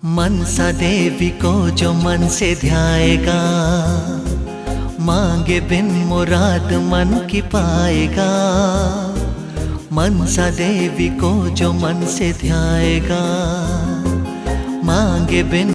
मनसा देवी को जो मन से ध्याएगा, मांगे बिन मुराद मन की पाएगा। मनसा देवी को जो मन से ध्याएगा, मांगे बिन